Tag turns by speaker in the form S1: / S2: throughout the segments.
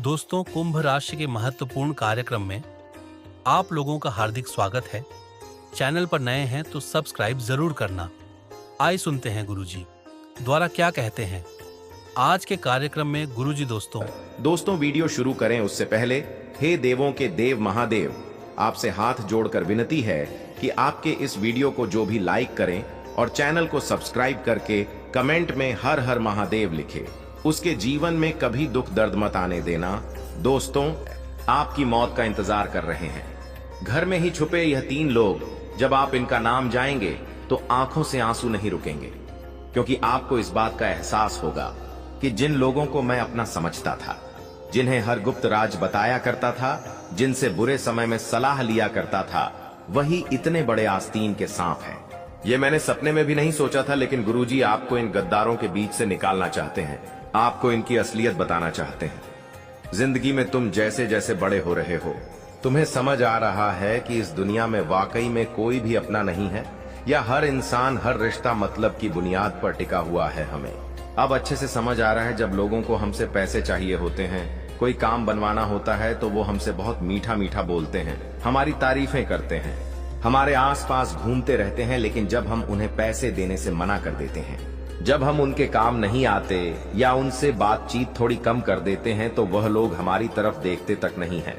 S1: दोस्तों, कुंभ राशि के महत्वपूर्ण कार्यक्रम में आप लोगों का हार्दिक स्वागत है। चैनल पर नए हैं तो सब्सक्राइब जरूर करना। आइए सुनते हैं गुरुजी द्वारा क्या कहते हैं आज के कार्यक्रम में। गुरुजी
S2: दोस्तों वीडियो शुरू करें उससे पहले हे देवों के देव महादेव, आपसे हाथ जोड़कर विनती है कि आपके इस वीडियो को जो भी लाइक करें और चैनल को सब्सक्राइब करके कमेंट में हर हर महादेव लिखे, उसके जीवन में कभी दुख दर्द मत आने देना। दोस्तों, आपकी मौत का इंतजार कर रहे हैं। घर में ही छुपे यह 3 लोग, जब आप इनका नाम जाएंगे तो आंखों से आंसू नहीं रुकेंगे, क्योंकि आपको इस बात का एहसास होगा कि जिन लोगों को मैं अपना समझता था, जिन्हें हर गुप्त राज बताया करता था, जिनसे बुरे समय में सलाह लिया करता था, वही इतने बड़े आस्तीन के सांप हैं। ये मैंने सपने में भी नहीं सोचा था, लेकिन गुरुजी आपको इन गद्दारों के बीच से निकालना चाहते हैं, आपको इनकी असलियत बताना चाहते हैं। जिंदगी में तुम जैसे जैसे बड़े हो रहे हो, तुम्हें समझ आ रहा है कि इस दुनिया में वाकई में कोई भी अपना नहीं है, या हर इंसान हर रिश्ता मतलब की बुनियाद पर टिका हुआ है। हमें अब अच्छे से समझ आ रहा है, जब लोगों को हमसे पैसे चाहिए होते हैं, कोई काम बनवाना होता है, तो वो हमसे बहुत मीठा मीठा बोलते हैं, हमारी तारीफें करते हैं, हमारे आसपास घूमते रहते हैं, लेकिन जब हम उन्हें पैसे देने से मना कर देते हैं, जब हम उनके काम नहीं आते या उनसे बातचीत थोड़ी कम कर देते हैं, तो वह लोग हमारी तरफ देखते तक नहीं हैं,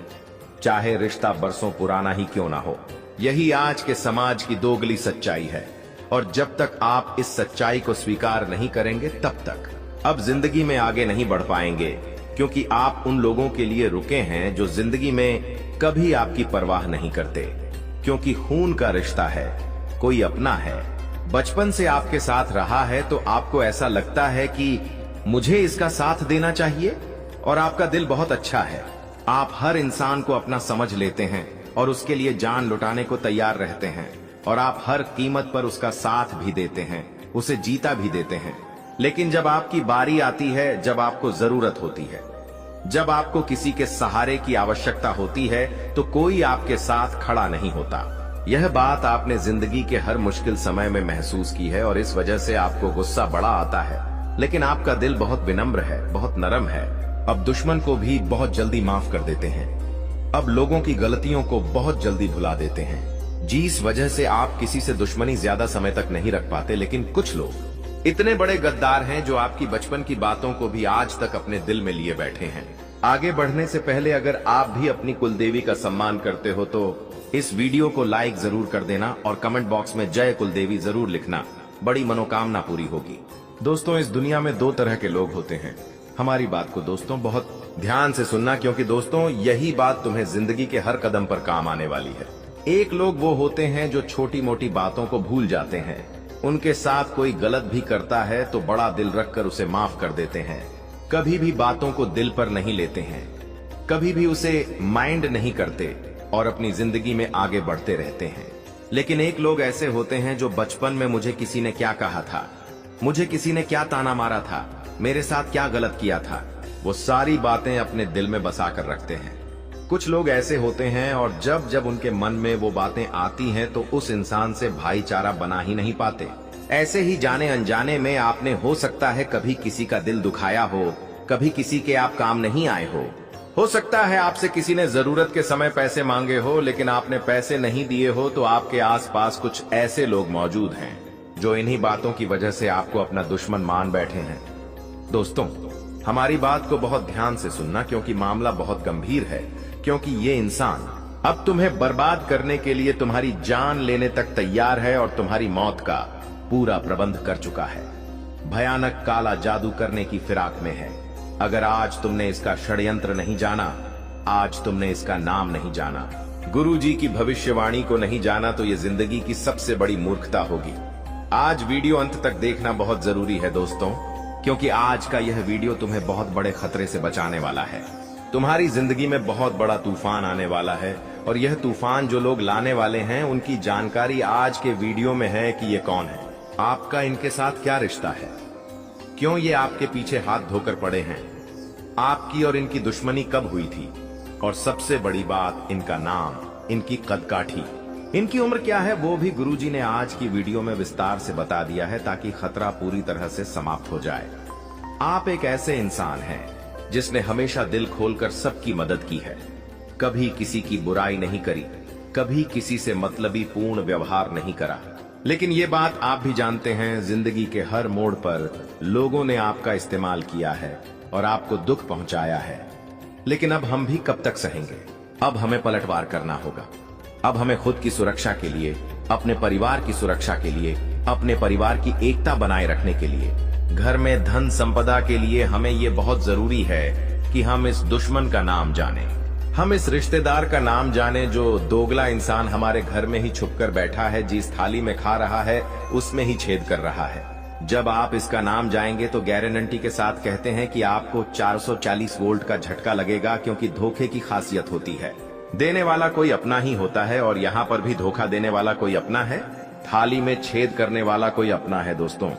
S2: चाहे रिश्ता बरसों पुराना ही क्यों ना हो। यही आज के समाज की दोगली सच्चाई है, और जब तक आप इस सच्चाई को स्वीकार नहीं करेंगे, तब तक अब जिंदगी में आगे नहीं बढ़ पाएंगे, क्योंकि आप उन लोगों के लिए रुके हैं जो जिंदगी में कभी आपकी परवाह नहीं करते, क्योंकि खून का रिश्ता है, कोई अपना है, बचपन से आपके साथ रहा है, तो आपको ऐसा लगता है कि मुझे इसका साथ देना चाहिए, और आपका दिल बहुत अच्छा है। आप हर इंसान को अपना समझ लेते हैं और उसके लिए जान लुटाने को तैयार रहते हैं, और आप हर कीमत पर उसका साथ भी देते हैं, उसे जीता भी देते हैं। लेकिन जब आपकी बारी आती है, जब आपको जरूरत होती है, जब आपको किसी के सहारे की आवश्यकता होती है, तो कोई आपके साथ खड़ा नहीं होता। यह बात आपने जिंदगी के हर मुश्किल समय में महसूस की है, और इस वजह से आपको गुस्सा बड़ा आता है, लेकिन आपका दिल बहुत विनम्र है, बहुत नरम है। अब दुश्मन को भी बहुत जल्दी माफ कर देते हैं, अब लोगों की गलतियों को बहुत जल्दी भुला देते हैं, जिस वजह से आप किसी से दुश्मनी ज्यादा समय तक नहीं रख पाते। लेकिन कुछ लोग इतने बड़े गद्दार हैं जो आपकी बचपन की बातों को भी आज तक अपने दिल में लिए बैठे हैं। आगे बढ़ने से पहले अगर आप भी अपनी कुलदेवी का सम्मान करते हो तो इस वीडियो को लाइक जरूर कर देना, और कमेंट बॉक्स में जय कुलदेवी जरूर लिखना, बड़ी मनोकामना पूरी होगी। दोस्तों, इस दुनिया में 2 तरह के लोग होते हैं। हमारी बात को दोस्तों बहुत ध्यान से सुनना, क्योंकि दोस्तों यही बात तुम्हें जिंदगी के हर कदम पर काम आने वाली है। एक लोग वो होते हैं जो छोटी मोटी बातों को भूल जाते हैं, उनके साथ कोई गलत भी करता है तो बड़ा दिल रखकर उसे माफ कर देते हैं, कभी भी बातों को दिल पर नहीं लेते हैं, कभी भी उसे माइंड नहीं करते, और अपनी जिंदगी में आगे बढ़ते रहते हैं। लेकिन एक लोग ऐसे होते हैं जो बचपन में मुझे किसी ने क्या कहा था, मुझे किसी ने क्या ताना मारा था, मेरे साथ क्या गलत किया था, वो सारी बातें अपने दिल में बसा कर रखते हैं। कुछ लोग ऐसे होते हैं, और जब जब उनके मन में वो बातें आती हैं तो उस इंसान से भाईचारा बना ही नहीं पाते। ऐसे ही जाने अनजाने में आपने हो सकता है कभी किसी का दिल दुखाया हो, कभी किसी के आप काम नहीं आए हो सकता है आपसे किसी ने जरूरत के समय पैसे मांगे हो, लेकिन आपने पैसे नहीं दिए हो, तो आपके आसपास कुछ ऐसे लोग मौजूद हैं जो इन्हीं बातों की वजह से आपको अपना दुश्मन मान बैठे हैं। दोस्तों, हमारी बात को बहुत ध्यान से सुनना, क्योंकि मामला बहुत गंभीर है, क्योंकि ये इंसान अब तुम्हें बर्बाद करने के लिए तुम्हारी जान लेने तक तैयार है, और तुम्हारी मौत का पूरा प्रबंध कर चुका है, भयानक काला जादू करने की फिराक में है। अगर आज तुमने इसका षड्यंत्र नहीं जाना, आज तुमने इसका नाम नहीं जाना, गुरुजी की भविष्यवाणी को नहीं जाना, तो ये जिंदगी की सबसे बड़ी मूर्खता होगी। आज वीडियो अंत तक देखना बहुत जरूरी है दोस्तों, क्योंकि आज का यह वीडियो तुम्हें बहुत बड़े खतरे से बचाने वाला है। तुम्हारी जिंदगी में बहुत बड़ा तूफान आने वाला है, और यह तूफान जो लोग लाने वाले हैं, उनकी जानकारी आज के वीडियो में है कि ये कौन है, आपका इनके साथ क्या रिश्ता है, क्यों ये आपके पीछे हाथ धोकर पड़े हैं, आपकी और इनकी दुश्मनी कब हुई थी, और सबसे बड़ी बात, इनका नाम, इनकी कदकाठी, इनकी उम्र क्या है, वो भी गुरुजी ने आज की वीडियो में विस्तार से बता दिया है, ताकि खतरा पूरी तरह से समाप्त हो जाए। आप एक ऐसे इंसान हैं जिसने हमेशा दिल खोलकर सबकी मदद की है, कभी किसी की बुराई नहीं करी, कभी किसी से मतलबी पूर्ण व्यवहार नहीं करा। लेकिन ये बात आप भी जानते हैं, जिंदगी के हर मोड़ पर लोगों ने आपका इस्तेमाल किया है और आपको दुख पहुंचाया है। लेकिन अब हम भी कब तक सहेंगे? अब हमें पलटवार करना होगा। अब हमें खुद की सुरक्षा के लिए, अपने परिवार की सुरक्षा के लिए, अपने परिवार की एकता बनाए रखने के लिए, घर में धन संपदा के लिए हमें ये बहुत जरूरी है कि हम इस दुश्मन का नाम जाने, हम इस रिश्तेदार का नाम जाने जो दोगला इंसान हमारे घर में ही छुपकर बैठा है, जिस थाली में खा रहा है उसमें ही छेद कर रहा है। जब आप इसका नाम जाएंगे तो गारंटी के साथ कहते हैं कि आपको 440 वोल्ट का झटका लगेगा, क्योंकि धोखे की खासियत होती है, देने वाला कोई अपना ही होता है। और यहाँ पर भी धोखा देने वाला कोई अपना है, थाली में छेद करने वाला कोई अपना है। दोस्तों,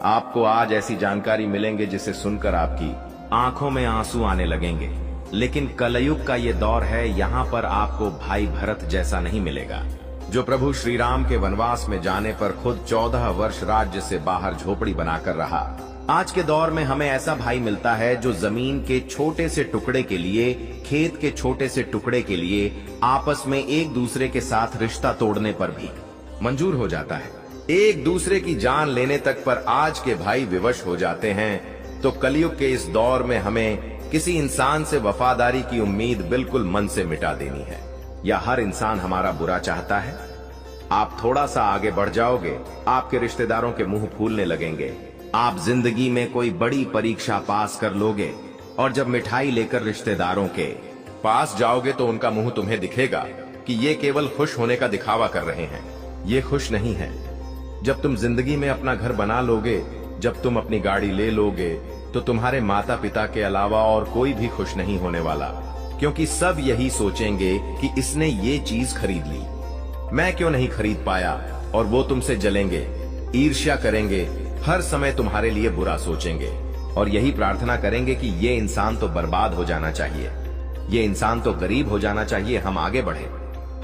S2: आपको आज ऐसी जानकारी मिलेंगे जिसे सुनकर आपकी आंखों में आंसू आने लगेंगे। लेकिन कलयुग का ये दौर है, यहाँ पर आपको भाई भरत जैसा नहीं मिलेगा, जो प्रभु श्री राम के वनवास में जाने पर खुद 14 वर्ष राज्य से बाहर झोपड़ी बनाकर रहा। आज के दौर में हमें ऐसा भाई मिलता है जो जमीन के छोटे से टुकड़े के लिए, खेत के छोटे से टुकड़े के लिए आपस में एक दूसरे के साथ रिश्ता तोड़ने पर भी मंजूर हो जाता है, एक दूसरे की जान लेने तक पर आज के भाई विवश हो जाते हैं। तो कलयुग के इस दौर में हमें किसी इंसान से वफादारी की उम्मीद बिल्कुल मन से मिटा देनी है। या हर इंसान हमारा बुरा चाहता है? आप थोड़ा सा आगे बढ़ जाओगे, आपके रिश्तेदारों के मुंह फूलने लगेंगे। आप जिंदगी में कोई बड़ी परीक्षा पास कर लोगे और जब मिठाई लेकर रिश्तेदारों के पास जाओगे तो उनका मुंह तुम्हें दिखेगा कि ये केवल खुश होने का दिखावा कर रहे हैं, ये खुश नहीं है। जब तुम जिंदगी में अपना घर बना लोगे, जब तुम अपनी गाड़ी ले लोगे, तो तुम्हारे माता पिता के अलावा और कोई भी खुश नहीं होने वाला, क्योंकि सब यही सोचेंगे कि इसने ये चीज खरीद ली, मैं क्यों नहीं खरीद पाया। और वो तुमसे जलेंगे, ईर्ष्या करेंगे, हर समय तुम्हारे लिए बुरा सोचेंगे और यही प्रार्थना करेंगे कि ये इंसान तो बर्बाद हो जाना चाहिए, ये इंसान तो गरीब हो जाना चाहिए, हम आगे बढ़े,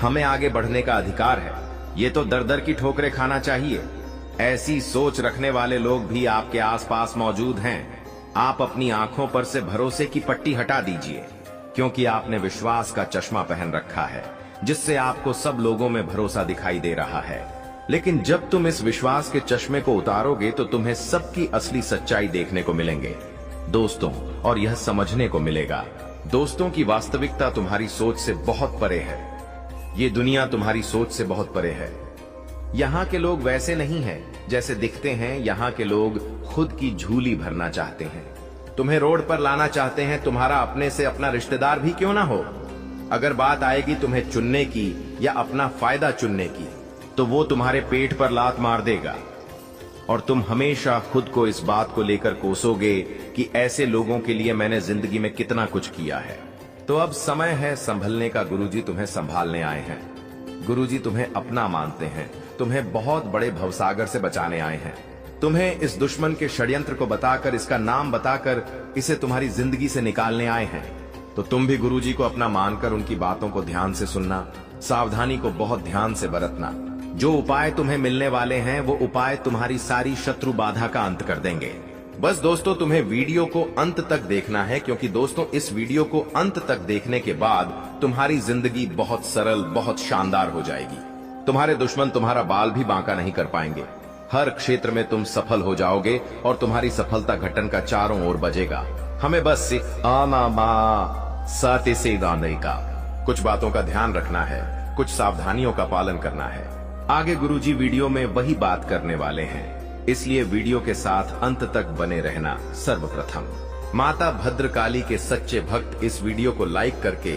S2: हमें आगे बढ़ने का अधिकार है, ये तो दर दर की ठोकरें खाना चाहिए। ऐसी सोच रखने वाले लोग भी आपके आसपास मौजूद हैं। आप अपनी आंखों पर से भरोसे की पट्टी हटा दीजिए, क्योंकि आपने विश्वास का चश्मा पहन रखा है, जिससे आपको सब लोगों में भरोसा दिखाई दे रहा है। लेकिन जब तुम इस विश्वास के चश्मे को उतारोगे तो तुम्हें सबकी असली सच्चाई देखने को मिलेंगे दोस्तों, और यह समझने को मिलेगा दोस्तों की वास्तविकता तुम्हारी सोच से बहुत परे है, ये दुनिया तुम्हारी सोच से बहुत परे है। यहाँ के लोग वैसे नहीं हैं जैसे दिखते हैं, यहाँ के लोग खुद की झूली भरना चाहते हैं, तुम्हें रोड पर लाना चाहते हैं, तुम्हारा अपने से अपना रिश्तेदार भी क्यों ना हो। अगर बात आएगी तुम्हें चुनने की या अपना फायदा चुनने की, तो वो तुम्हारे पेट पर लात मार देगा और तुम हमेशा खुद को इस बात को लेकर कोसोगे कि ऐसे लोगों के लिए मैंने जिंदगी में कितना कुछ किया है। तो अब समय है संभलने का। गुरुजी तुम्हें संभालने आए हैं, गुरुजी तुम्हें अपना मानते हैं, तुम्हें बहुत बड़े भवसागर से बचाने आए हैं, तुम्हें इस दुश्मन के षड्यंत्र को बताकर, इसका नाम बताकर इसे तुम्हारी जिंदगी से निकालने आए हैं। तो तुम भी गुरुजी को अपना मानकर उनकी बातों को ध्यान से सुनना, सावधानी को बहुत ध्यान से बरतना। जो उपाय तुम्हें मिलने वाले हैं वो उपाय तुम्हारी सारी शत्रु बाधा का अंत कर देंगे। बस दोस्तों, तुम्हें वीडियो को अंत तक देखना है, क्योंकि दोस्तों इस वीडियो को अंत तक देखने के बाद तुम्हारी जिंदगी बहुत सरल, बहुत शानदार हो जाएगी। तुम्हारे दुश्मन तुम्हारा बाल भी बांका नहीं कर पाएंगे। हर क्षेत्र में तुम सफल हो जाओगे और तुम्हारी सफलता घटन का चारों ओर बजेगा। हमें बस साते से दाने का कुछ बातों का ध्यान रखना है, कुछ सावधानियों का पालन करना है। आगे गुरुजी वीडियो में वही बात करने वाले हैं, इसलिए वीडियो के साथ अंत तक बने रहना। सर्वप्रथम माता भद्रकाली के सच्चे भक्त इस वीडियो को लाइक करके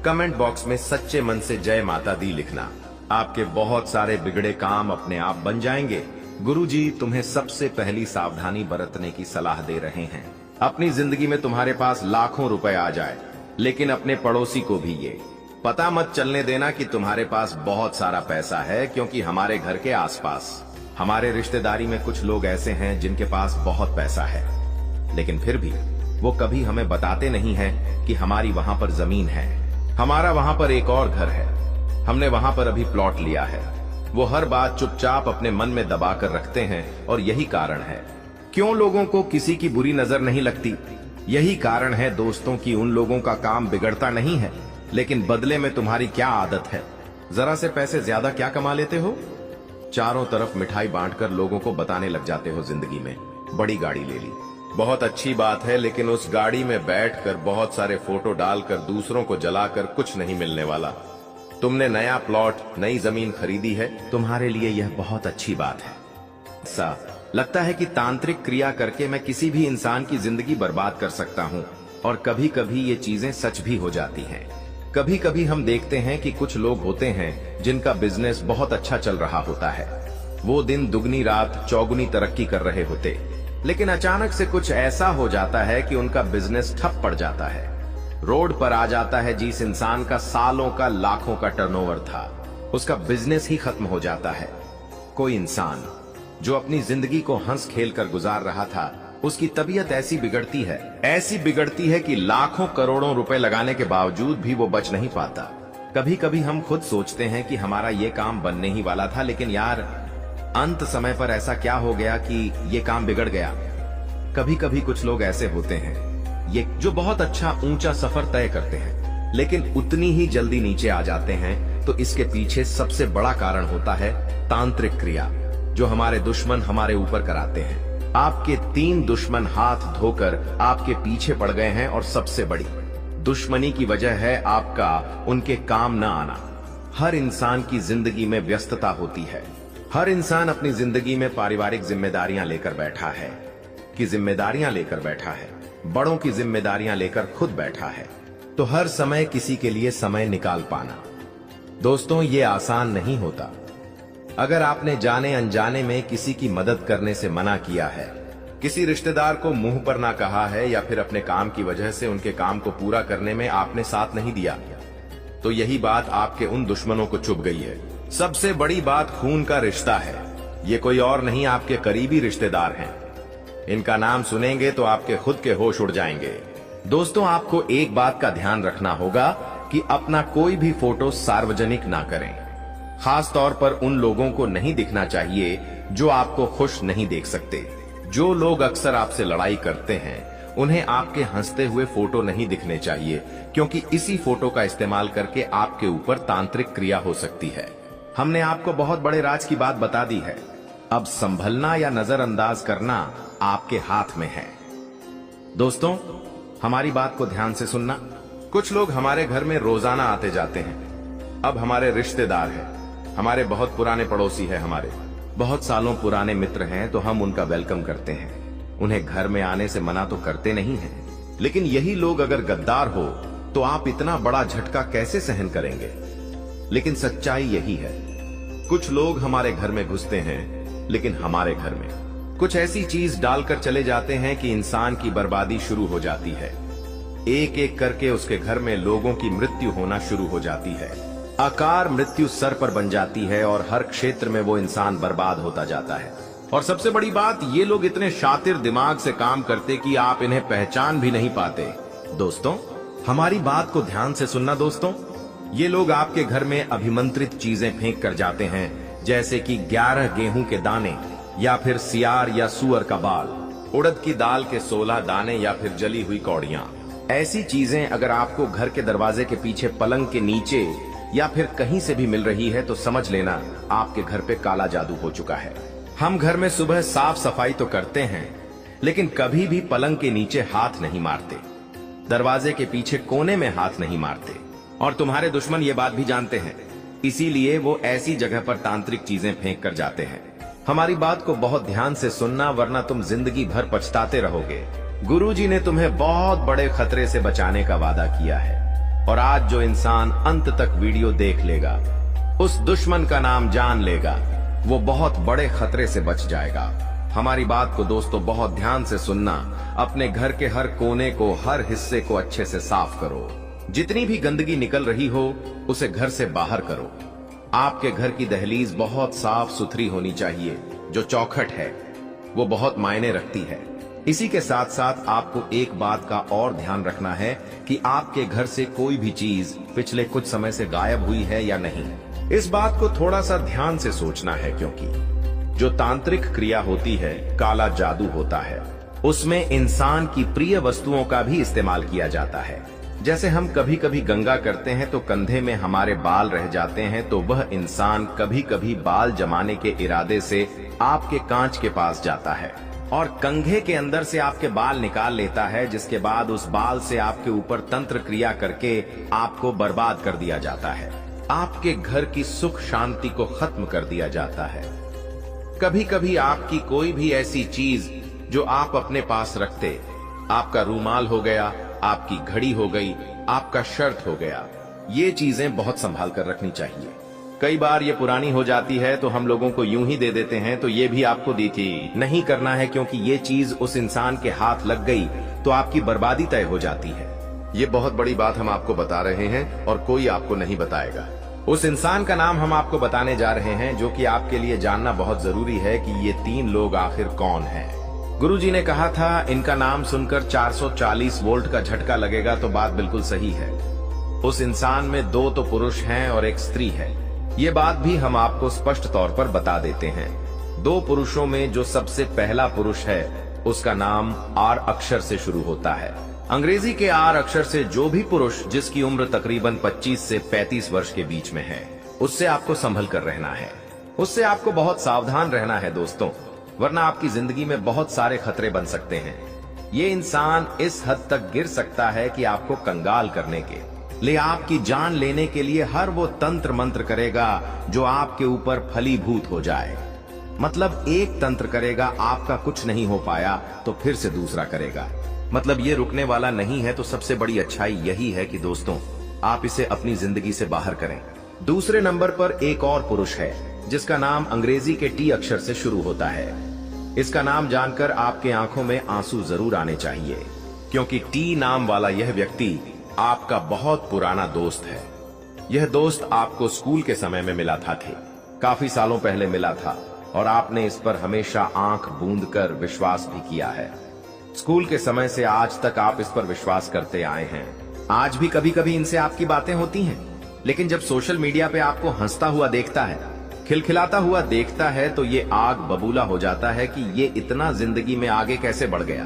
S2: कमेंट बॉक्स में सच्चे मन से जय माता दी लिखना। आपके बहुत सारे बिगड़े काम अपने आप बन जाएंगे। गुरुजी तुम्हें सबसे पहली सावधानी बरतने की सलाह दे रहे हैं। अपनी जिंदगी में तुम्हारे पास लाखों रुपए आ जाए, लेकिन अपने पड़ोसी को भी ये पता मत चलने देना कि तुम्हारे पास बहुत सारा पैसा है, क्योंकि हमारे घर के आसपास, हमारे रिश्तेदारी में कुछ लोग ऐसे हैं जिनके पास बहुत पैसा है, लेकिन फिर भी वो कभी हमें बताते नहीं हैं कि हमारी वहां पर जमीन है, हमारा वहां पर एक और घर है, हमने वहां पर अभी प्लॉट लिया है। वो हर बात चुपचाप अपने मन में दबा कर रखते हैं और यही कारण है क्यों लोगों को किसी की बुरी नजर नहीं लगती। यही कारण है दोस्तों कि उन लोगों का काम बिगड़ता नहीं है, लेकिन बदले में तुम्हारी क्या आदत है, जरा से पैसे ज्यादा क्या कमा लेते हो, चारों तरफ मिठाई बांटकर लोगों को बताने लग जाते हो जिंदगी में बड़ी गाड़ी ले ली। बहुत अच्छी बात है, लेकिन उस गाड़ी में बैठकर बहुत सारे फोटो डालकर दूसरों को जलाकर कुछ नहीं मिलने वाला। तुमने नया प्लॉट, नई जमीन खरीदी है, तुम्हारे लिए यह बहुत अच्छी बात है। सा लगता है कि तांत्रिक क्रिया करके मैं किसी भी इंसान की जिंदगी बर्बाद कर सकता हूँ, और कभी कभी ये चीजें सच भी हो जाती हैं। कभी कभी हम देखते हैं कि कुछ लोग होते हैं जिनका बिजनेस बहुत अच्छा चल रहा होता है, वो दिन दुगनी रात चौगुनी तरक्की कर रहे होते, लेकिन अचानक से कुछ ऐसा हो जाता है कि उनका बिजनेस ठप पड़ जाता है। रोड पर आ जाता है जिस इंसान का सालों का लाखों का टर्नओवर था, उसका बिजनेस ही खत्म हो जाता है। कोई इंसान जो अपनी जिंदगी को हंस खेल कर गुजार रहा था, उसकी तबीयत ऐसी बिगड़ती है कि लाखों करोड़ों रुपए लगाने के बावजूद भी वो बच नहीं पाता। कभी कभी हम खुद सोचते हैं कि हमारा ये काम बनने ही वाला था, लेकिन यार अंत समय पर ऐसा क्या हो गया कि ये काम बिगड़ गया। कभी कभी कुछ लोग ऐसे होते हैं ये जो बहुत अच्छा ऊंचा सफर तय करते हैं, लेकिन उतनी ही जल्दी नीचे आ जाते हैं। तो इसके पीछे सबसे बड़ा कारण होता है तांत्रिक क्रिया, जो हमारे दुश्मन हमारे ऊपर कराते हैं। आपके 3 दुश्मन हाथ धोकर आपके पीछे पड़ गए हैं, और सबसे बड़ी दुश्मनी की वजह है आपका उनके काम न आना। हर इंसान की जिंदगी में व्यस्तता होती है, हर इंसान अपनी जिंदगी में पारिवारिक जिम्मेदारियां लेकर बैठा है, बड़ों की जिम्मेदारियां लेकर खुद बैठा है, तो हर समय किसी के लिए समय निकाल पाना दोस्तों ये आसान नहीं होता। अगर आपने जाने अनजाने में किसी की मदद करने से मना किया है, किसी रिश्तेदार को मुंह पर ना कहा है, या फिर अपने काम की वजह से उनके काम को पूरा करने में आपने साथ नहीं दिया, तो यही बात आपके उन दुश्मनों को चुभ गई है। सबसे बड़ी बात खून का रिश्ता है। ये कोई और नहीं, आपके करीबी रिश्तेदार हैं। इनका नाम सुनेंगे तो आपके खुद के होश उड़ जाएंगे। दोस्तों आपको एक बात का ध्यान रखना होगा कि अपना कोई भी फोटो सार्वजनिक ना करें। खास तौर पर उन लोगों को नहीं दिखना चाहिए जो आपको खुश नहीं देख सकते। जो लोग अक्सर आपसे लड़ाई करते हैं, उन्हें आपके हंसते हुए फोटो नहीं दिखने चाहिए, क्योंकि इसी फोटो का इस्तेमाल करके आपके ऊपर तांत्रिक क्रिया हो सकती है। हमने आपको बहुत बड़े राज की बात बता दी है, अब संभलना या नजरअंदाज करना आपके हाथ में है। दोस्तों हमारी बात को ध्यान से सुनना। कुछ लोग हमारे घर में रोजाना आते जाते हैं। अब हमारे रिश्तेदार हैं, हमारे बहुत पुराने पड़ोसी हैं, हमारे बहुत सालों पुराने मित्र हैं, तो हम उनका वेलकम करते हैं। उन्हें घर में आने से मना तो करते नहीं हैं, लेकिन यही लोग अगर गद्दार हो तो आप इतना बड़ा झटका कैसे सहन करेंगे। लेकिन सच्चाई यही है, कुछ लोग हमारे घर में घुसते हैं, लेकिन हमारे घर में कुछ ऐसी चीज डालकर चले जाते हैं कि इंसान की बर्बादी शुरू हो जाती है। एक एक करके उसके घर में लोगों की मृत्यु होना शुरू हो जाती है। आकार मृत्यु सर पर बन जाती है, और हर क्षेत्र में वो इंसान बर्बाद होता जाता है। और सबसे बड़ी बात, ये लोग इतने शातिर दिमाग से काम करते कि आप इन्हें पहचान भी नहीं पाते। दोस्तों हमारी बात को ध्यान से सुनना। दोस्तों ये लोग आपके घर में अभिमंत्रित चीजें फेंक कर जाते हैं, जैसे कि 11 गेहूं के दाने, या फिर सियार या सुअर का बाल, उड़द की दाल के 16 दाने, या फिर जली हुई कौड़ियां। ऐसी चीजें अगर आपको घर के दरवाजे के पीछे, पलंग के नीचे, या फिर कहीं से भी मिल रही है, तो समझ लेना आपके घर पे काला जादू हो चुका है। हम घर में सुबह साफ सफाई तो करते हैं, लेकिन कभी भी पलंग के नीचे हाथ नहीं मारते, दरवाजे के पीछे कोने में हाथ नहीं मारते, और तुम्हारे दुश्मन ये बात भी जानते हैं, इसीलिए वो ऐसी जगह पर तांत्रिक चीजें फेंक कर जाते हैं। हमारी बात को बहुत ध्यान से सुनना, वरना तुम जिंदगी भर पछताते रहोगे। गुरुजी ने तुम्हें बहुत बड़े खतरे से बचाने का वादा किया है, और आज जो इंसान अंत तक वीडियो देख लेगा, उस दुश्मन का नाम जान लेगा, वो बहुत बड़े खतरे से बच जाएगा। हमारी बात को दोस्तों बहुत ध्यान से सुनना। अपने घर के हर कोने को, हर हिस्से को अच्छे से साफ करो। जितनी भी गंदगी निकल रही हो, उसे घर से बाहर करो। आपके घर की दहलीज बहुत साफ सुथरी होनी चाहिए। जो चौखट है वो बहुत मायने रखती है। इसी के साथ साथ आपको एक बात का और ध्यान रखना है कि आपके घर से कोई भी चीज पिछले कुछ समय से गायब हुई है या नहीं। इस बात को थोड़ा सा ध्यान से सोचना है, क्योंकि जो तांत्रिक क्रिया होती है, काला जादू होता है, उसमें इंसान की प्रिय वस्तुओं का भी इस्तेमाल किया जाता है। जैसे हम कभी कभी गंगा करते हैं तो कंधे में हमारे बाल रह जाते हैं, तो वह इंसान कभी कभी बाल जमाने के इरादे से आपके कांच के पास जाता है और कंघे के अंदर से आपके बाल निकाल लेता है, जिसके बाद उस बाल से आपके ऊपर तंत्र क्रिया करके आपको बर्बाद कर दिया जाता है। आपके घर की सुख शांति को खत्म कर दिया जाता है। कभी कभी आपकी कोई भी ऐसी चीज जो आप अपने पास रखते, आपका रूमाल हो गया, आपकी घड़ी हो गई, आपका शर्ट हो गया, ये चीजें बहुत संभाल कर रखनी चाहिए। कई बार ये पुरानी हो जाती है तो हम लोगों को यूं ही दे देते हैं, तो ये भी आपको दी थी नहीं करना है, क्योंकि ये चीज उस इंसान के हाथ लग गई तो आपकी बर्बादी तय हो जाती है। ये बहुत बड़ी बात हम आपको बता रहे हैं और कोई आपको नहीं बताएगा। उस इंसान का नाम हम आपको बताने जा रहे हैं, जो कि आपके लिए जानना बहुत जरूरी है कि ये 3 लोग आखिर कौन हैं। गुरुजी ने कहा था इनका नाम सुनकर 440 वोल्ट का झटका लगेगा, तो बात बिल्कुल सही है। उस इंसान में 2 तो पुरुष हैं और 1 स्त्री है। ये बात भी हम आपको स्पष्ट तौर पर बता देते हैं। 2 पुरुषों में जो सबसे पहला पुरुष है उसका नाम आर अक्षर से शुरू होता है। अंग्रेजी के आर अक्षर से जो भी पुरुष जिसकी उम्र तकरीबन 25 से 35 वर्ष के बीच में है, उससे आपको संभल कर रहना है। उससे आपको बहुत सावधान रहना है दोस्तों, वरना आपकी जिंदगी में बहुत सारे खतरे बन सकते हैं। ये इंसान इस हद तक गिर सकता है कि आपको कंगाल करने के लिए, आपकी जान लेने के लिए हर वो तंत्र मंत्र करेगा जो आपके ऊपर फलीभूत हो जाए। मतलब एक तंत्र करेगा, आपका कुछ नहीं हो पाया तो फिर से दूसरा करेगा। मतलब ये रुकने वाला नहीं है। तो सबसे बड़ी अच्छाई यही है कि दोस्तों आप इसे अपनी जिंदगी से बाहर करें। दूसरे नंबर पर एक और पुरुष है जिसका नाम अंग्रेजी के टी अक्षर से शुरू होता है। इसका नाम जानकर आपके आंखों में आंसू जरूर आने चाहिए, क्योंकि टी नाम वाला यह व्यक्ति आपका बहुत पुराना दोस्त है। यह दोस्त आपको स्कूल के समय में मिला था, काफी सालों पहले मिला था, और आपने इस पर हमेशा आंख बूंद कर विश्वास भी किया है। स्कूल के समय से आज तक आप इस पर विश्वास करते आए हैं। आज भी कभी कभी इनसे आपकी बातें होती हैं, लेकिन जब सोशल मीडिया पे आपको हंसता हुआ देखता है, खिलखिलाता हुआ देखता है, तो ये आग बबूला हो जाता है कि ये इतना जिंदगी में आगे कैसे बढ़ गया।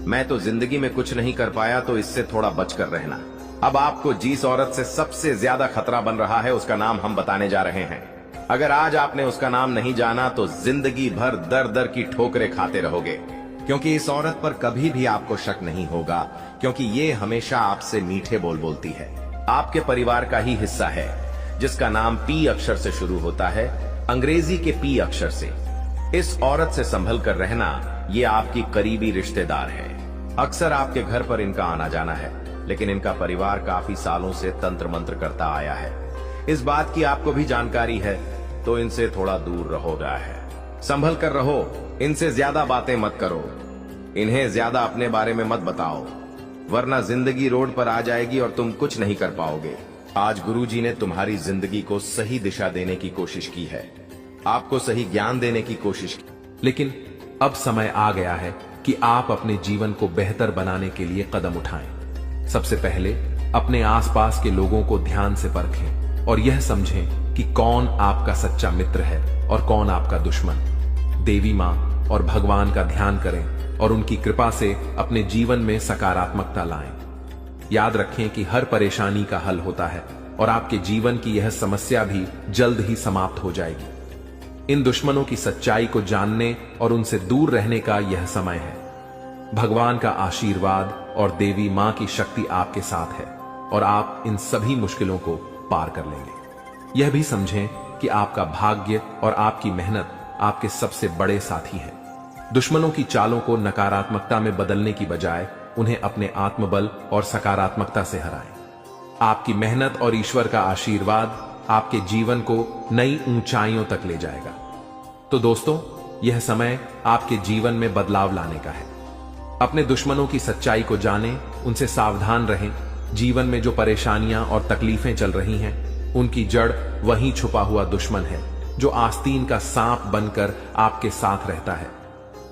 S2: मैं तो जिंदगी में कुछ नहीं कर पाया, तो इससे थोड़ा बचकर रहना। अब आपको जिस औरत से सबसे ज्यादा खतरा बन रहा है उसका नाम हम बताने जा रहे हैं। अगर आज आपने उसका नाम नहीं जाना तो जिंदगी भर दर दर की ठोकरें खाते रहोगे, क्योंकि इस औरत पर कभी भी आपको शक नहीं होगा, क्योंकि ये हमेशा आपसे मीठे बोल बोलती है। आपके परिवार का ही हिस्सा है, जिसका नाम पी अक्षर से शुरू होता है, अंग्रेजी के पी अक्षर से। इस औरत से संभल कर रहना, ये आपकी करीबी रिश्तेदार है। अक्सर आपके घर पर इनका आना जाना है, लेकिन इनका परिवार काफी सालों से तंत्र मंत्र करता आया है। इस बात की आपको भी जानकारी है, तो इनसे थोड़ा दूर रहोगा है। संभल कर रहो, इनसे ज्यादा बातें मत करो, इन्हें ज्यादा अपने बारे में मत बताओ, वरना जिंदगी रोड पर आ जाएगी और तुम कुछ नहीं कर पाओगे। आज गुरुजी ने तुम्हारी जिंदगी को सही दिशा देने की कोशिश की है, आपको सही ज्ञान देने की कोशिश की,
S3: लेकिन अब समय आ गया है कि आप अपने जीवन को बेहतर बनाने के लिए कदम उठाएं। सबसे पहले अपने आसपास के लोगों को ध्यान से परखें और यह समझें कि कौन आपका सच्चा मित्र है और कौन आपका दुश्मन। देवी माँ और भगवान का ध्यान करें और उनकी कृपा से अपने जीवन में सकारात्मकता लाएं। याद रखें कि हर परेशानी का हल होता है और आपके जीवन की यह समस्या भी जल्द ही समाप्त हो जाएगी। इन दुश्मनों की सच्चाई को जानने और उनसे दूर रहने का यह समय है। भगवान का आशीर्वाद और देवी मां की शक्ति आपके साथ है और आप इन सभी मुश्किलों को पार कर लेंगे। यह भी समझें कि आपका भाग्य और आपकी मेहनत आपके सबसे बड़े साथी हैं। दुश्मनों की चालों को नकारात्मकता में बदलने की बजाय उन्हें अपने आत्मबल और सकारात्मकता से हराएं। आपकी मेहनत और ईश्वर का आशीर्वाद आपके जीवन को नई ऊंचाइयों तक ले जाएगा। तो दोस्तों, यह समय आपके जीवन में बदलाव लाने का है। अपने दुश्मनों की सच्चाई को जानें, उनसे सावधान रहें। जीवन में जो परेशानियां और तकलीफें चल रही हैं, उनकी जड़ वहीं छुपा हुआ दुश्मन है, जो आस्तीन का सांप बनकर आपके साथ रहता है।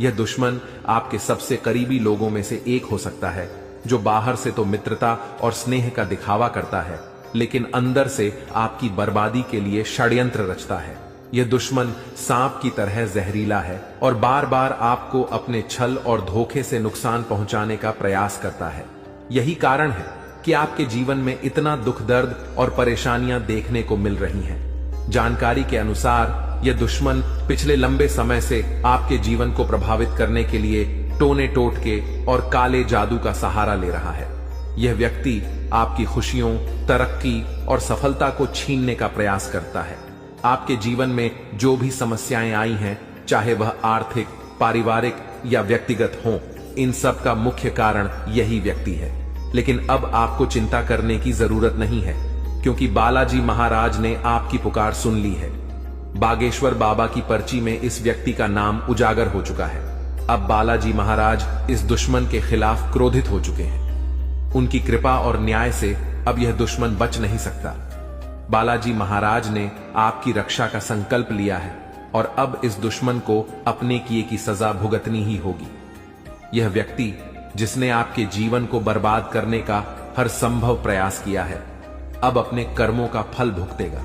S3: यह दुश्मन आपके सबसे करीबी लोगों में से एक हो सकता है, जो बाहर से तो मित्रता और स्नेह का दिखावा करता है, लेकिन अंदर से आपकी बर्बादी के लिए षड्यंत्र रचता है। यह दुश्मन सांप की तरह जहरीला है और बार बार आपको अपने छल और धोखे से नुकसान पहुंचाने का प्रयास करता है। यही कारण है कि आपके जीवन में इतना दुख दर्द और परेशानियां देखने को मिल रही हैं। जानकारी के अनुसार यह दुश्मन पिछले लंबे समय से आपके जीवन को प्रभावित करने के लिए टोने टोटके और काले जादू का सहारा ले रहा है। यह व्यक्ति आपकी खुशियों, तरक्की और सफलता को छीनने का प्रयास करता है। आपके जीवन में जो भी समस्याएं आई हैं, चाहे वह आर्थिक, पारिवारिक या व्यक्तिगत हों, इन सब का मुख्य कारण यही व्यक्ति है। लेकिन अब आपको चिंता करने की जरूरत नहीं है, क्योंकि बालाजी महाराज ने आपकी पुकार सुन ली है। बागेश्वर बाबा की पर्ची में इस व्यक्ति का नाम उजागर हो चुका है। अब बालाजी महाराज इस दुश्मन के खिलाफ क्रोधित हो चुके हैं। उनकी कृपा और न्याय से अब यह दुश्मन बच नहीं सकता। बालाजी महाराज ने आपकी रक्षा का संकल्प लिया है और अब इस दुश्मन को अपने किए की सजा भुगतनी ही होगी। यह व्यक्ति जिसने आपके जीवन को बर्बाद करने का हर संभव प्रयास किया है, अब अपने कर्मों का फल भुगतेगा।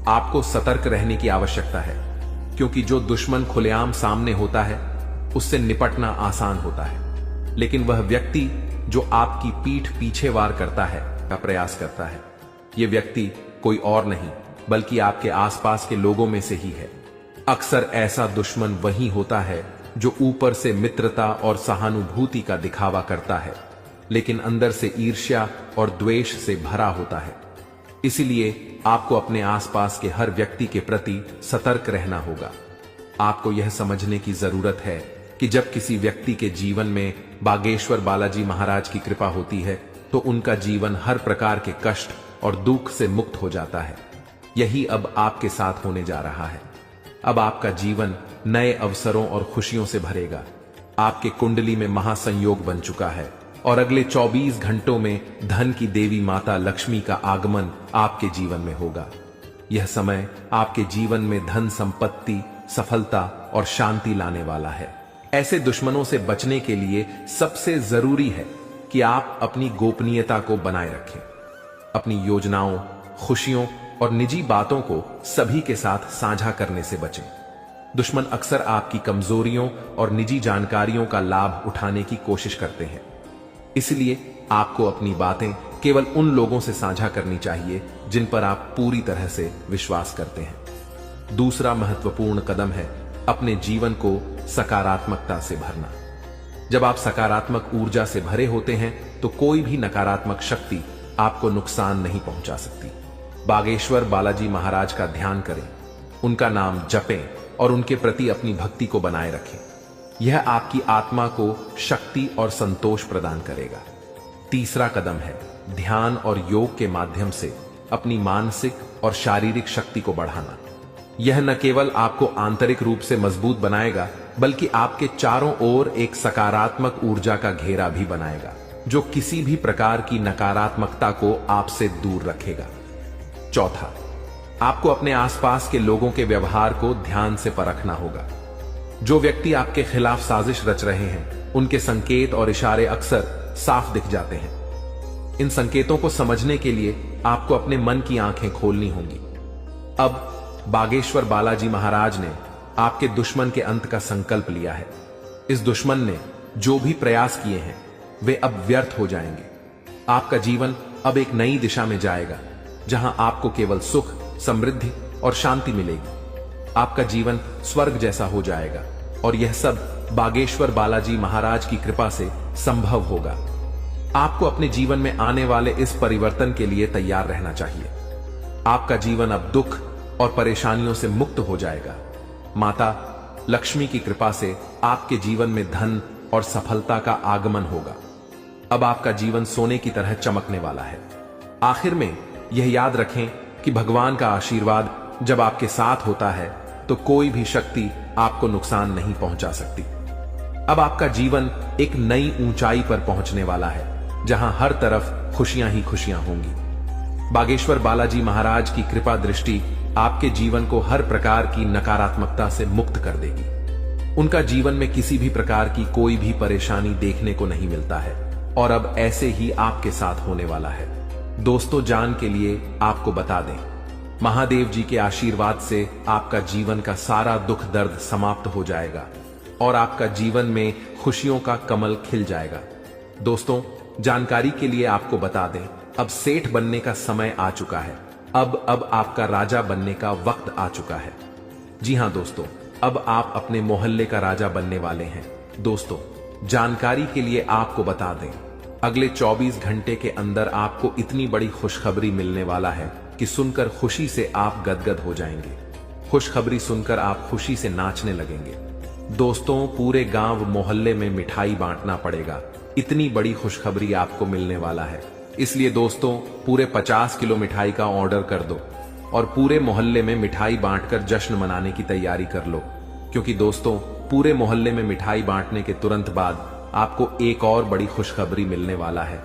S3: आपको सतर्क रहने की आवश्यकता है, क्योंकि जो दुश्मन खुलेआम सामने होता है उससे निपटना आसान होता है, लेकिन वह व्यक्ति जो आपकी पीठ पीछे वार करता है का प्रयास करता है, यह व्यक्ति कोई और नहीं बल्कि आपके आसपास के लोगों में से ही है। अक्सर ऐसा दुश्मन वही होता है जो ऊपर से मित्रता और सहानुभूति का दिखावा करता है, लेकिन अंदर से ईर्ष्या और द्वेष से भरा होता है। इसीलिए आपको अपने आसपास के हर व्यक्ति के प्रति सतर्क रहना होगा। आपको यह समझने की जरूरत है कि जब किसी व्यक्ति के जीवन में बागेश्वर बालाजी महाराज की कृपा होती है तो उनका जीवन हर प्रकार के कष्ट और दुख से मुक्त हो जाता है। यही अब आपके साथ होने जा रहा है। अब आपका जीवन नए अवसरों और खुशियों से भरेगा। आपके कुंडली में महासंयोग बन चुका है और अगले 24 घंटों में धन की देवी माता लक्ष्मी का आगमन आपके जीवन में होगा। यह समय आपके जीवन में धन संपत्ति, सफलता और शांति लाने वाला है। ऐसे दुश्मनों से बचने के लिए सबसे जरूरी है कि आप अपनी गोपनीयता को बनाए रखें। अपनी योजनाओं, खुशियों और निजी बातों को सभी के साथ साझा करने से बचें। दुश्मन अक्सर आपकी कमजोरियों और निजी जानकारियों का लाभ उठाने की कोशिश करते हैं। इसलिए आपको अपनी बातें केवल उन लोगों से साझा करनी चाहिए जिन पर आप पूरी तरह से विश्वास करते हैं। दूसरा महत्वपूर्ण कदम है अपने जीवन को सकारात्मकता से भरना। जब आप सकारात्मक ऊर्जा से भरे होते हैं तो कोई भी नकारात्मक शक्ति आपको नुकसान नहीं पहुंचा सकती। बागेश्वर बालाजी महाराज का ध्यान करें, उनका नाम जपें और उनके प्रति अपनी भक्ति को बनाए रखें। यह आपकी आत्मा को शक्ति और संतोष प्रदान करेगा। तीसरा कदम है ध्यान और योग के माध्यम से अपनी मानसिक और शारीरिक शक्ति को बढ़ाना। यह न केवल आपको आंतरिक रूप से मजबूत बनाएगा, बल्कि आपके चारों ओर एक सकारात्मक ऊर्जा का घेरा भी बनाएगा, जो किसी भी प्रकार की नकारात्मकता को आपसे दूर रखेगा। चौथा, आपको अपने आसपास के लोगों के व्यवहार को ध्यान से परखना होगा। जो व्यक्ति आपके खिलाफ साजिश रच रहे हैं, उनके संकेत और इशारे अक्सर साफ दिख जाते हैं। इन संकेतों को समझने के लिए आपको अपने मन की आंखें खोलनी होंगी। अब बागेश्वर बालाजी महाराज ने आपके दुश्मन के अंत का संकल्प लिया है। इस दुश्मन ने जो भी प्रयास किए हैं वे अब व्यर्थ हो जाएंगे। आपका जीवन अब एक नई दिशा में जाएगा, जहां आपको केवल सुख, समृद्धि और शांति मिलेगी। आपका जीवन स्वर्ग जैसा हो जाएगा और यह सब बागेश्वर बालाजी महाराज की कृपा से संभव होगा। आपको अपने जीवन में आने वाले इस परिवर्तन के लिए तैयार रहना चाहिए। आपका जीवन अब दुख और परेशानियों से मुक्त हो जाएगा। माता लक्ष्मी की कृपा से आपके जीवन में धन और सफलता का आगमन होगा। अब आपका जीवन सोने की तरह चमकने वाला है। आखिर में यह याद रखें कि भगवान का आशीर्वाद जब आपके साथ होता है तो कोई भी शक्ति आपको नुकसान नहीं पहुंचा सकती। अब आपका जीवन एक नई ऊंचाई पर पहुंचने वाला है, जहां हर तरफ खुशियां ही खुशियां होंगी। बागेश्वर बालाजी महाराज की कृपा दृष्टि आपके जीवन को हर प्रकार की नकारात्मकता से मुक्त कर देगी। उनका जीवन में किसी भी प्रकार की कोई भी परेशानी देखने को नहीं मिलता है और अब ऐसे ही आपके साथ होने वाला है। दोस्तों, जान के लिए आपको बता दें, महादेव जी के आशीर्वाद से आपका जीवन का सारा दुख दर्द समाप्त हो जाएगा और आपका जीवन में खुशियों का कमल खिल जाएगा। दोस्तों, जानकारी के लिए आपको बता दें, अब सेठ बनने का समय आ चुका है। अब आपका राजा बनने का वक्त आ चुका है। जी हां दोस्तों, अब आप अपने मोहल्ले का राजा बनने वाले हैं। दोस्तों, जानकारी के लिए आपको बता दें, अगले 24 घंटे के अंदर आपको इतनी बड़ी खुशखबरी मिलने वाला है कि सुनकर खुशी से आप गदगद हो जाएंगे। खुशखबरी सुनकर आप खुशी से नाचने लगेंगे। दोस्तों, पूरे गांव मोहल्ले में मिठाई बांटना पड़ेगा, इतनी बड़ी खुशखबरी आपको मिलने वाला है। इसलिए दोस्तों, पूरे 50 किलो मिठाई का ऑर्डर कर दो और पूरे मोहल्ले में मिठाई बांटकर जश्न मनाने की तैयारी कर लो, क्योंकि दोस्तों, पूरे मोहल्ले में मिठाई बांटने के तुरंत बाद आपको एक और बड़ी खुशखबरी मिलने वाला है।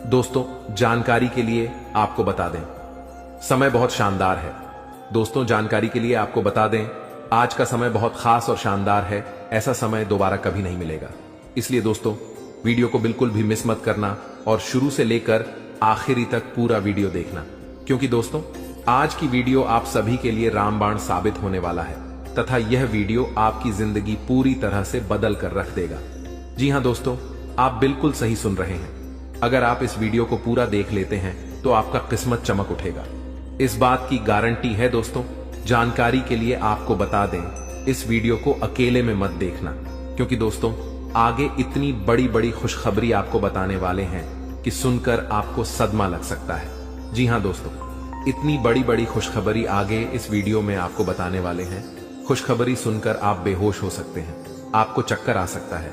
S3: दोस्तों, जानकारी के लिए आपको बता दें, समय बहुत शानदार है। दोस्तों, जानकारी के लिए आपको बता दें, आज का समय बहुत खास और शानदार है। ऐसा समय दोबारा कभी नहीं मिलेगा। इसलिए दोस्तों, वीडियो को बिल्कुल भी मिस मत करना और शुरू से लेकर आखिरी तक पूरा वीडियो देखना, क्योंकि दोस्तों, आज की वीडियो आप सभी के लिए रामबाण साबित होने वाला है तथा यह वीडियो आपकी जिंदगी पूरी तरह से बदल कर रख देगा। जी हां दोस्तों, आप बिल्कुल सही सुन रहे हैं। अगर आप इस वीडियो को पूरा देख लेते हैं तो आपका किस्मत चमक उठेगा, इस बात की गारंटी है। दोस्तों, जानकारी के लिए आपको बता दें, इस वीडियो को अकेले में मत देखना, क्योंकि दोस्तों, आगे इतनी बड़ी बड़ी खुशखबरी आपको बताने वाले हैं कि सुनकर आपको सदमा लग सकता है। जी हां दोस्तों, इतनी बड़ी बड़ी खुशखबरी आगे इस वीडियो में आपको बताने वाले हैं। खुशखबरी सुनकर आप बेहोश हो सकते हैं, आपको चक्कर आ सकता है।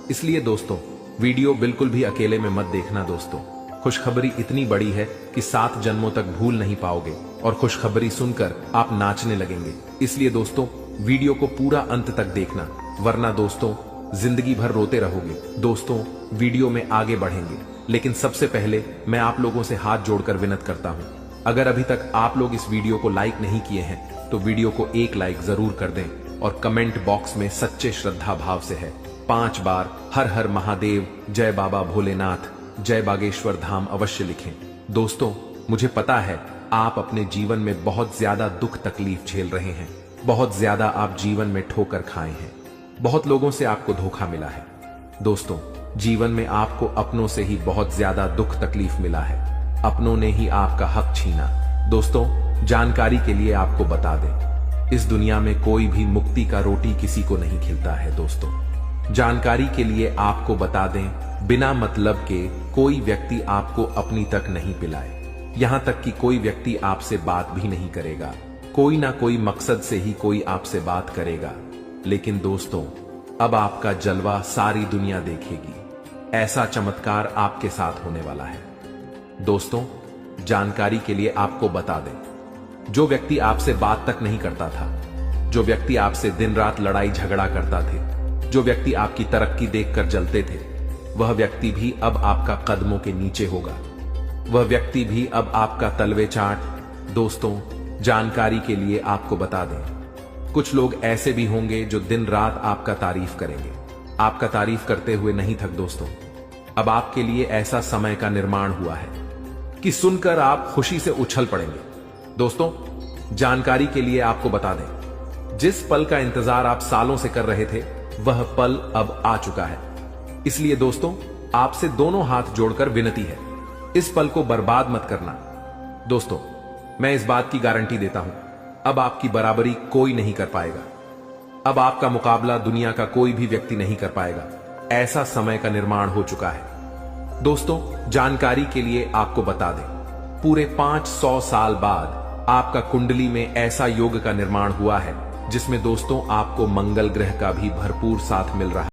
S3: इसलिए दोस्तों, वीडियो बिल्कुल भी अकेले में मत देखना। दोस्तों, खुशखबरी इतनी बड़ी है कि 7 जन्मों तक भूल नहीं पाओगे और खुशखबरी सुनकर आप नाचने लगेंगे। इसलिए दोस्तों, वीडियो को पूरा अंत तक देखना, वरना दोस्तों जिंदगी भर रोते रहोगे। दोस्तों, वीडियो में आगे बढ़ेंगे, लेकिन सबसे पहले मैं आप लोगों से हाथ जोड़कर विनती करता हूं, अगर अभी तक आप लोग इस वीडियो को लाइक नहीं किए हैं तो वीडियो को एक लाइक जरूर कर दें और कमेंट बॉक्स में सच्चे श्रद्धा भाव से है 5 बार हर हर महादेव, जय बाबा भोलेनाथ, जय बागेश्वर धाम अवश्य लिखें। दोस्तों, मुझे पता है आप अपने जीवन में बहुत ज्यादा दुख तकलीफ झेल रहे हैं, बहुत ज्यादा आप जीवन में ठोकर खाए हैं, बहुत लोगों से आपको धोखा मिला है। दोस्तों, जीवन में आपको अपनों से ही बहुत ज्यादा दुख तकलीफ मिला है, अपनों ने ही आपका हक छीना। दोस्तों, जानकारी के लिए आपको बता दें, इस दुनिया में कोई भी मुक्ति का रोटी किसी को नहीं खिलता है। दोस्तों, जानकारी के लिए आपको बता दें, बिना मतलब के कोई व्यक्ति आपको अपनी तक नहीं पिलाए, यहां तक कि कोई व्यक्ति आपसे बात भी नहीं करेगा। कोई ना कोई मकसद से ही कोई आपसे बात करेगा, लेकिन दोस्तों, अब आपका जलवा सारी दुनिया देखेगी। ऐसा चमत्कार आपके साथ होने वाला है। दोस्तों, जानकारी के लिए आपको बता दें, जो व्यक्ति आपसे बात तक नहीं करता था, जो व्यक्ति आपसे दिन रात लड़ाई झगड़ा करता थे, जो व्यक्ति आपकी तरक्की देखकर जलते थे, वह व्यक्ति भी अब आपका कदमों के नीचे होगा, वह व्यक्ति भी अब आपका तलवे चाट। दोस्तों, जानकारी के लिए आपको बता दें, कुछ लोग ऐसे भी होंगे जो दिन रात आपका तारीफ करेंगे, आपका तारीफ करते हुए नहीं थक। दोस्तों, अब आपके लिए ऐसा समय का निर्माण हुआ है कि सुनकर आप खुशी से उछल पड़ेंगे। दोस्तों, जानकारी के लिए आपको बता दें, जिस पल का इंतजार आप सालों से कर रहे थे, वह पल अब आ चुका है। इसलिए दोस्तों, आपसे दोनों हाथ जोड़कर विनती है, इस पल को बर्बाद मत करना। दोस्तों, मैं इस बात की गारंटी देता हूं, अब आपकी बराबरी कोई नहीं कर पाएगा, अब आपका मुकाबला दुनिया का कोई भी व्यक्ति नहीं कर पाएगा। ऐसा समय का निर्माण हो चुका है। दोस्तों, जानकारी के लिए आपको बता दें, पूरे 500 साल बाद आपका कुंडली में ऐसा योग का निर्माण हुआ है जिसमें दोस्तों आपको मंगल ग्रह का भी भरपूर साथ मिल रहा है।